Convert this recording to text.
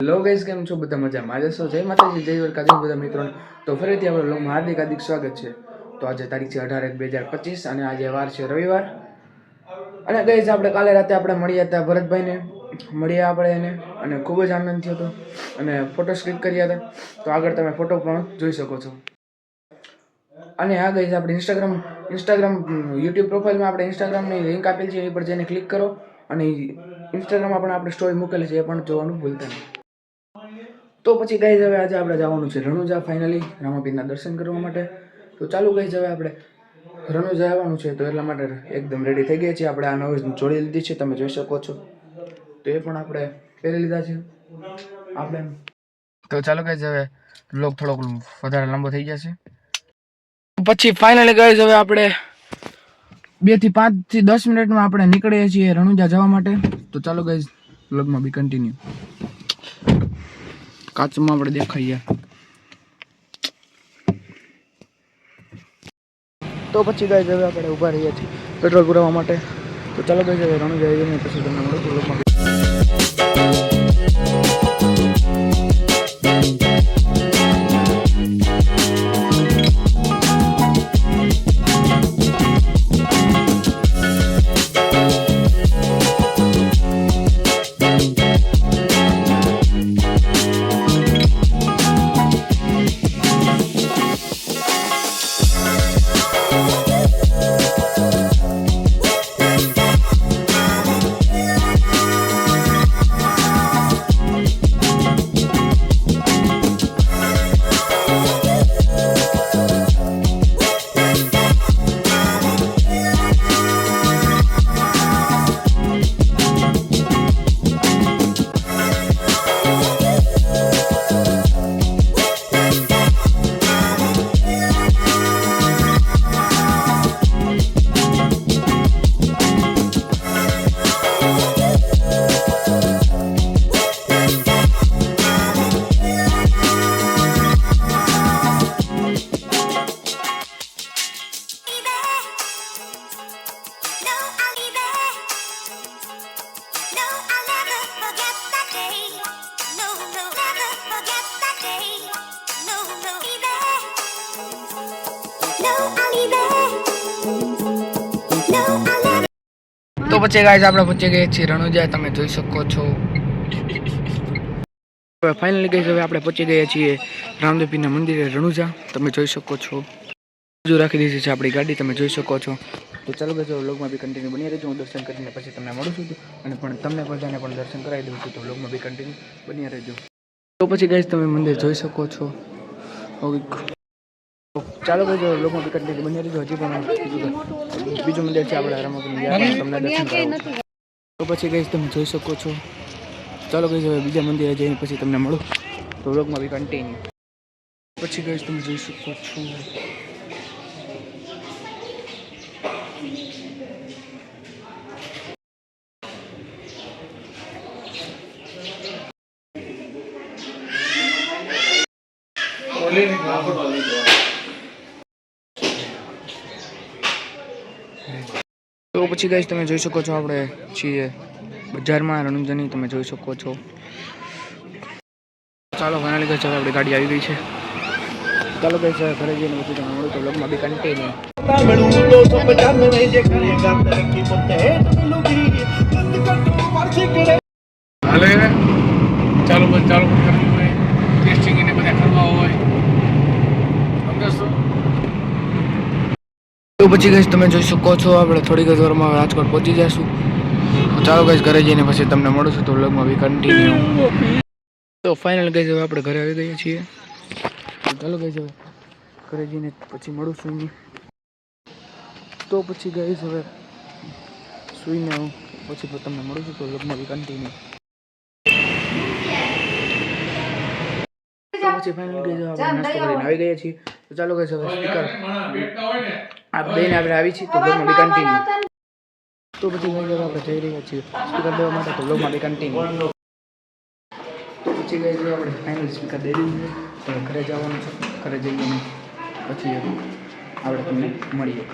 Hello guys, કેમ છો? બધા મજામાં જશો? જય માતાજી, જય દ્વારકાધીશ બધા મિત્રોને. તો ફરીથી આપણે વ્લોગમાં હાર્દિક સ્વાગત છે. તો આજે તારીખ છે 18/1/2025 અને આજે વાર છે રવિવાર. અને ગાઈસ આપણે કાલે રાતે આપણે મળ્યા હતા ભરતભાઈને, મળ્યા આપણે એને અને ખૂબ જ આનંદ થયો હતો અને ફોટોસ ક્લિક કર્યા હતા. તો આગળ તમે ફોટો પણ જોઈ શકો છો. અને હા ગાઈસ, આપણે ઇન્સ્ટાગ્રામ યુટ્યુબ પ્રોફાઇલમાં આપણે ઇન્સ્ટાગ્રામની લિંક આપેલ છે, એ પર જઈને ક્લિક કરો અને ઇન્સ્ટાગ્રામમાં પણ આપણે સ્ટોરી મૂકેલી છે, એ પણ જોવાનું ભૂલતા નહીં. તો પછી ગાઈઝ હવે આજે આપણે જવાનું છે રણુજા, ફાઇનલી રામાપીરના દર્શન કરવા માટે. તો ચાલુ ગાઈઝ, હવે આપણે રણુજા આવવાનું છે, તો એટલા માટે એકદમ રેડી થઈ ગયા છીએ. આપણે આ નવી જોડી લીધી છે, તમે જોઈ શકો છો. તો એ પણ આપણે પહેરી લીધા છે આપણે. તો ચાલો ગાઈઝ, હવે વ્લોગ થોડોક વધારે લાંબો થઈ જશે. પછી ફાઇનલી ગાઈઝ, હવે આપણે 2 થી 5 થી 10 મિનિટમાં આપણે નીકળીએ છીએ રણુજા જવા માટે. તો ચાલો ગાઈઝ, વ્લોગમાં બી કન્ટિન્યુ. કાચમાં આપણે દેખાઈએ તો પછી ગાઈઝ, હવે આપણે ઊભા રહીએ છીએ પેટ્રોલ પુરાવવા માટે. તો ચાલો ગાઈઝ, હવે રણુજા જઈને પછી તમને મળું છું વ્લોગમાં. તો પછી ગાઈઝ, આપણે પહોંચી ગયા છીએ રણુજા, તમે જોઈ શકો છો. ફાઇનલી ગાઈઝ, હવે આપણે પહોંચી ગયા છીએ રામદેવપીરના મંદિરે રણુજા, તમે જોઈ શકો છો. હજુ રાખી દીધી છે આપણી ગાડી, તમે જોઈ શકો છો. તો ચાલો ગાઈઝ, વ્લોગમાં બી કન્ટિન્યુ બની રહેજો. હું દર્શન કરીને પછી તમને મળું છું અને પણ તમને બધાને પણ દર્શન કરાવી દઉં છું. તો વ્લોગમાં બી કન્ટિન્યુ બની રહેજો. તો પછી ગાઈઝ, તમે મંદિર જોઈ શકો છો. ચાલો ભાઈ, વ્લોગમાં બી કન્ટિન્યુ બની રહેજો. હજી પણ બીજું મંદિર છે આપણે રામાપીર, તમને દર્શન કરાવું. તો પછી ગાઈઝ, તમે જોઈ શકો છો. ચાલો ગાઈઝ, હવે બીજા મંદિરે જઈને પછી તમને મળું. તો વ્લોગમાં બી કન્ટિન્યુ. પછી ગાઈઝ, તમે જોઈ શકો છો. તો પછી ગાઈઝ, તમે જોઈ શકો છો, આપણે છીએ બજારમાં રણુજાની, તમે જોઈ શકો છો. ચાલો ફાઇનલી ગાઈઝ, હવે આપણી ગાડી આવી ગઈ છે. ચાલો ગાઈઝ, ઘરે જઈને પછી તમને મળું. તો વ્લોગમાં બી કન્ટિન્યુ. ચાલો બસ, ચાલો કરવું હોય, ટેસ્ટિંગ એને બધા કરવા હોય. તો પછી ગાઈઝ, તમે જોઈ શકો છો, આપણે થોડીક જ વારમાં રાજકોટ પહોંચી જઈશું. ચાલો ગાઈઝ, ઘરે જઈને પછી તમને મળું છું. તો વ્લોગમાં બી કન્ટિન્યુ. તો ફાઇનલ ગાઈઝ, હવે આપણે ઘરે આવી ગયા છીએ. તો ચાલો ગાઈઝ, હવે ઘરે જઈને પછી મળું છું. તો પછી ગાઈઝ, હવે સુઈને હું પછી તમને મળું છું. તો વ્લોગમાં બી કન્ટિન્યુ. તો પછી ફાઇનલ ગાઈઝ, આપણે નાસ્તો કરીને આવી ગયા છીએ. તો ચાલો ગાઈઝ, હવે સ્પીકર આપ દઈને આપણે આવી છીએ. તો વ્લોગમાં બી કન્ટિન્યુ. તો પછી ગાઈઝ, આપણે જઈ રહ્યા છીએ સ્પીકર દેવા માટે. તો વ્લોગમાં બી કન્ટિન્યુ. તો પછી ગાઈઝ, આપણે ફાઇનલ સ્પીકર દઈ દીધું છે. તો ઘરે જવાનું છે. ઘરે જઈને પછી આપણે તમને મળીએ.